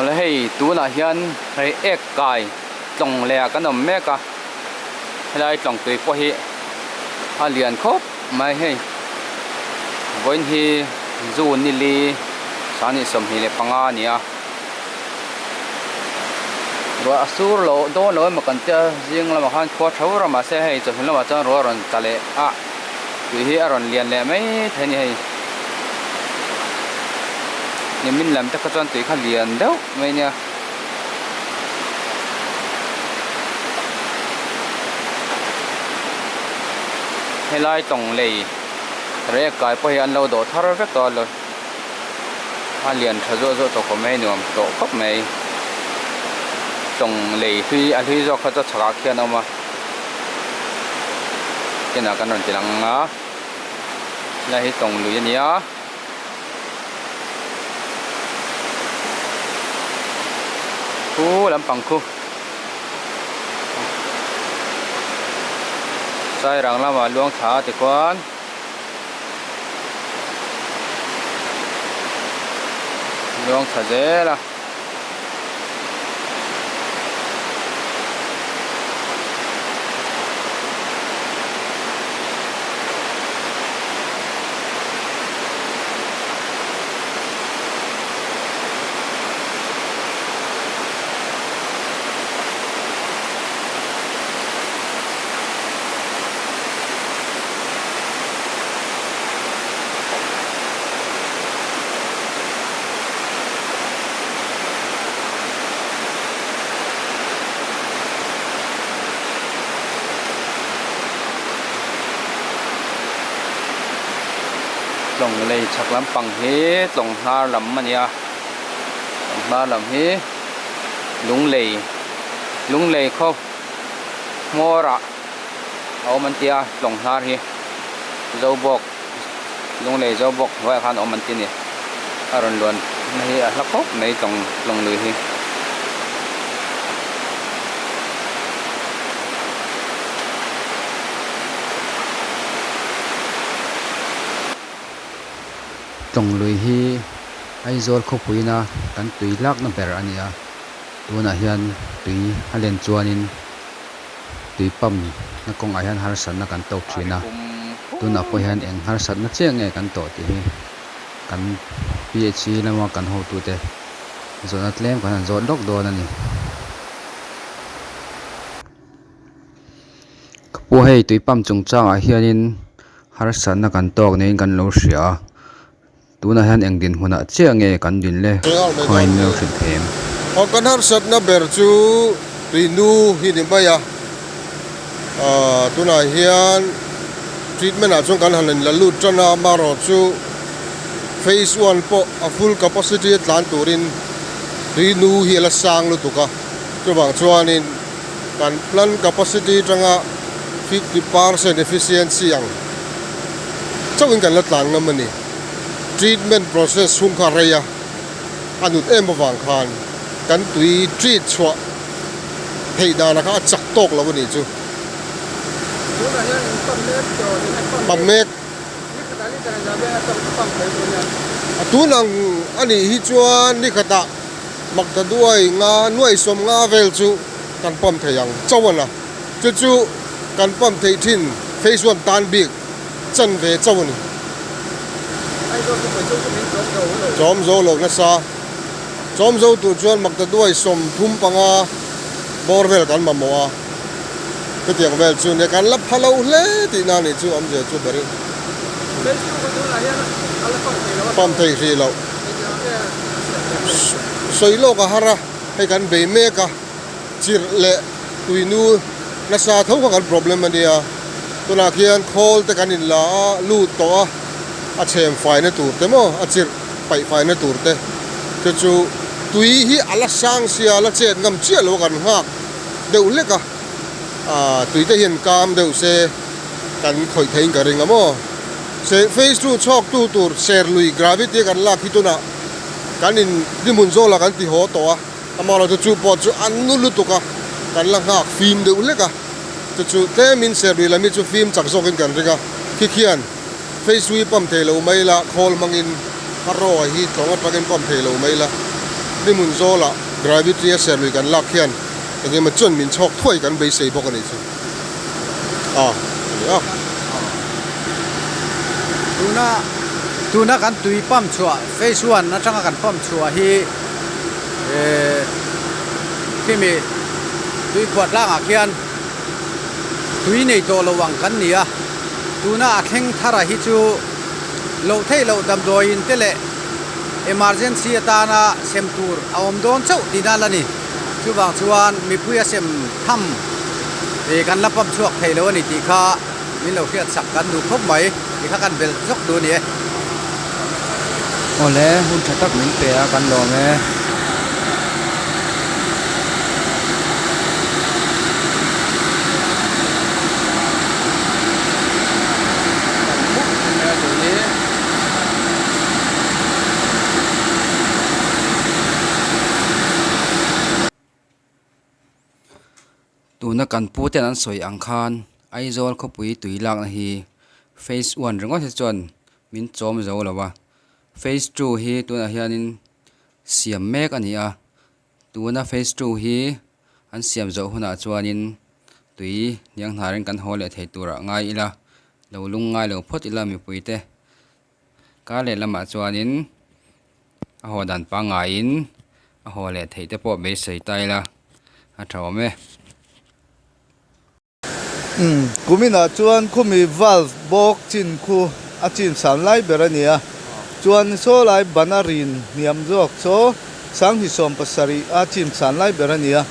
là hay tú là hiền hay ếch cài trồng lẹ cái nấm mẹ cả hay là trồng tùy qua hi liền khóc mai hay với hi dù nili sáng ni sớm hi le panga nia rồi asur lo đó lo mà cần chơi riêng là mà han khoa thấu rồi mà sẽ hay cho nên là mà cho rồi rồi ta lệ tùy hi rồi liền lẹ mấy thế này nhưng mình làm tất cả toàn tùy khá liền đâu mấy nha hay lai trồng lì rồi cái bây giờ lâu độ tháo rất to rồi liền thở rồi tổ có mấy nữa tổ cấp mấy trồng lì khi khi doเขาจะฉลาดเขียนเอามาcái nào cái nào chỉ là ngã lại trồng lùi như nhá làm bằng khu sai rằng là mà luông thả thì quan luông thả dễ là trồng lì chắc lắm bằng hết trồng ha lắm mà nha trồng ha lắm hết lúng lì không mua ra ở mình tia trồng ha thì dâu bọc lúng lì dâu bọc vậy khăn ở mình tia này rồi luôn này là khóc này trồng lì thì trồng lùi hi ai zol khóc pui na kan tui lak na ber ania tuna hian tui halen chuanin tui pam na kong a hian har san na kan tok thina tuna po hian eng har san na cheng nge kan to ti hi kan phc lama kan ho tu te zona tlem kan zon dok do na ni po hei tui pam chung chang a hianin har san na kan tok nei kan lo hria tuna hian eng din huna chiange kan din le khoi mel thil them o kan har sat na ber chu tuinu hi ni baya tuna hian treatment a chung kan hanin la lut chana maro chu phase 1 po a full capacity tlan turin tuinu hi la sang lu tuka chu bang chuanin kan plan capacity tanga 50% efficiency ang chawin kan la tlang na mani treatment process hung kha reya anut em bawang khan kan tui treat chwa heida na kha chak tok lo ni chu pam mek atunang ani hi chuan ni khata makta duai nga nuai som nga vel chu kan pam theyang chawana chu kan pam thei thin phase 1 tan big chan ve chawani chom zo lo na sa chom zo tu chuan makta duai som thum panga borvel kan mamoa ke tiang vel chu ne kan lap phalo hle ti na ni chu am je chu bari pam thei ri lo soi lo ka hara he kan be me ka chir le tuinu na sa thau ka kan problem ania tuna khian khol te kan in la lu to a chem fai na tur te mo a chir pai fai na tur te chu tui hi ala sang sia la chen ngam chia lo kan hak deu le ka tui te hian kam deu se kan khoi thein ka ringa mo se phase 2 chok tu tur ser lui gravity kan la khi tuna kan in dimun zo la kan ti ho to a amalo chu po chu anu lu tu ka kan la hak film deu le ka chu te min ser lui la mi chu film chak zo kan ringa khi khian phase 3 pam thelo mai la khol mangin haro hi tlonga pakin pam thelo mai la ni mun zola gravity a ser lui kan lak hian engem ma chon min chok thoi kan be sei bok ani chu ya tuna kan tui pam chua phase 1 na changa kan pam chua hi kimi tui khwat lang a khian tui nei to lowang kan nia tuna a thleng thara hi chu lo thei lo dam do in tele emergency atana sem tur awm don chau dinalani chu bang chuan mi puya sem tham kan lapam chuak thei lo ani ti kha min lo khiat sak kan du khop mai ti kha kan bel jok du ni ole hun thatak min pe a kan lo me tuna kan pu ten an soi ang khan aizol kho pui tui lak na hi phase 1 ringo se chon min chom zo lawa phase 2 hi tuna hianin siam mek ani a tuna phase 2 hi an siam zo huna chuanin tui niang hnarin kan hole thei tura ngai ila lo lung ngai lo phot ila mi puite ka le lama chuanin a hodan pa ngain a hole thei te po be sei taila a thawme kumina chuan khumi valve bok chin khu a chin san lai berania chuan so lai banarin niam jok so sang hi som pasari a chim san lai berania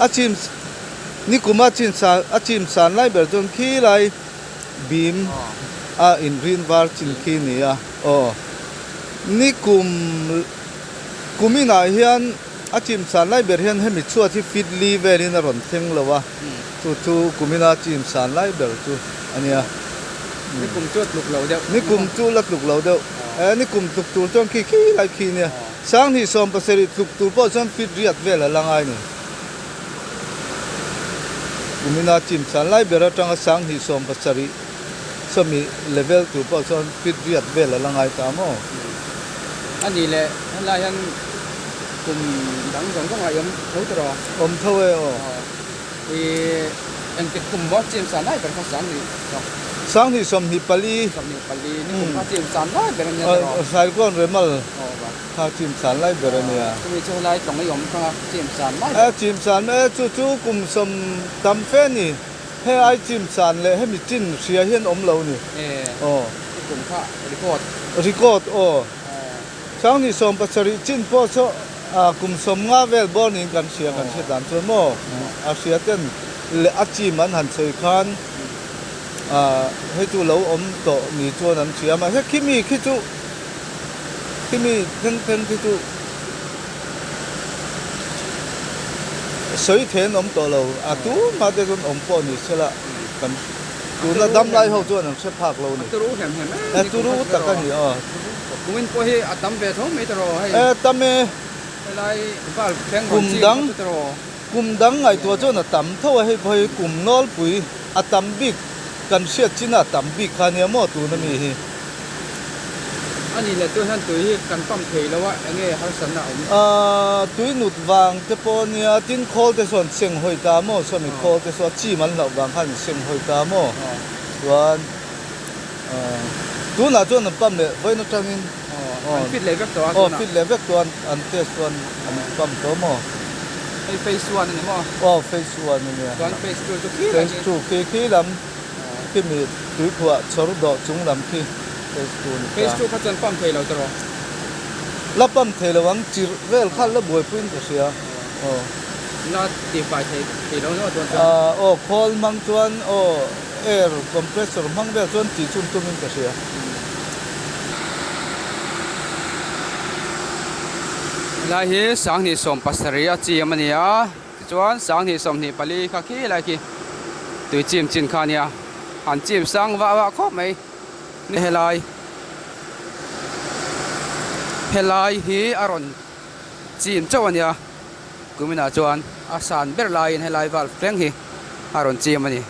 a chim ni kuma chin san a chim san lai ber chon khi lai bim a in rin var chin khi nia ni kumina hian a chim san lai ber hian hemi chua thi fit li verin a ron theng lawa tu kumina chim san lai ber tu ania ni kum chu luk lo deuh ni kum chu lak luk lo deuh ni kum tuk tur chon khi lai khi nia sang hi som pasari tuk tur po chon fit riat vel langai ni kumina chim san lai ber atanga sang hi som pasari somi level tu po chon fit riat vel langai ta mo ani le la yan kum dang dong ko ngai thau tro thoe anh cái cùng bó chim sán này phải không sáng thì som hi pali ni cùng phát chim sán này phải không sai con rồi mà ha chim sán lại về này tôi cho lại trong cái không chim sán này chim sán chú cùng som tam phe nè hay ai chim sán lệ hay bị chín xia hiên lâu nè cùng pha record sáng thì som pasari chín po so cùng som nga vel bon in kan xia dan cho mo xia ten le achi man han sei khan he tu lo to mi chuan an chia ma he kimi ten khi tu soi then to lo tu ma de kon po ni sela kan tu na dam lai ho chuan an se phak lo ni tu ru ta kan ni kumin po hi atam ve tho me tro hay tame lai val pheng kum dang ngai to chon tam tho he phoi kum nol pui atam bik kan sia china tam bik khania mo tu na mi hi ani le tu han tu hi kan pam thei lawa ange har san na tui nut wang te po nia tin khol te son seng hoi ta mo so mi khol te so chi man lo wang han seng hoi ta mo tuan tu na chon pam le voi no tangin fit le vek to fit le vek tuan an test tuan an pam to mo phase 1 ni mo phase 1 ni tuan phase 2 to phase 2 ki lam ki mi tui phua chor do chung lam ki phase 2 kha chan pam thei lo tro la pam thei lo wang chir vel khal la boi puin ka sia na ti fai thei lo no tuan khol mang chuan air compressor mang vel chuan ti chun tumin ka sia lai hi sang ni som pasari a chi amania chuan sang ni som ni pali kha khi lai ki tui chim chin khania han chim sang wa kho mai ni helai hi aron chim chawania kumina chuan asan ber lai in helai wal fleng hi aron chim ani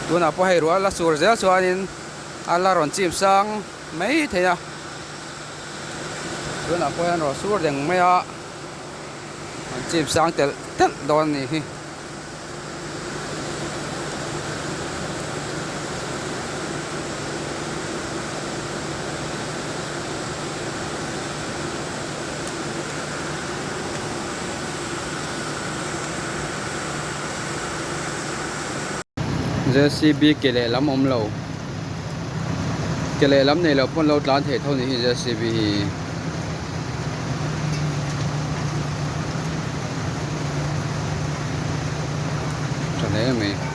tuna po hai rual la sur zel chuanin ala ron chim sang mai theya bữa nào quay nó xuống đèn mấy á chìm sáng tết tết đón này JCB cái lệ lắm ông lầu cái lệ lắm này là con lâu tán thể thôi thì JCB cho nên mình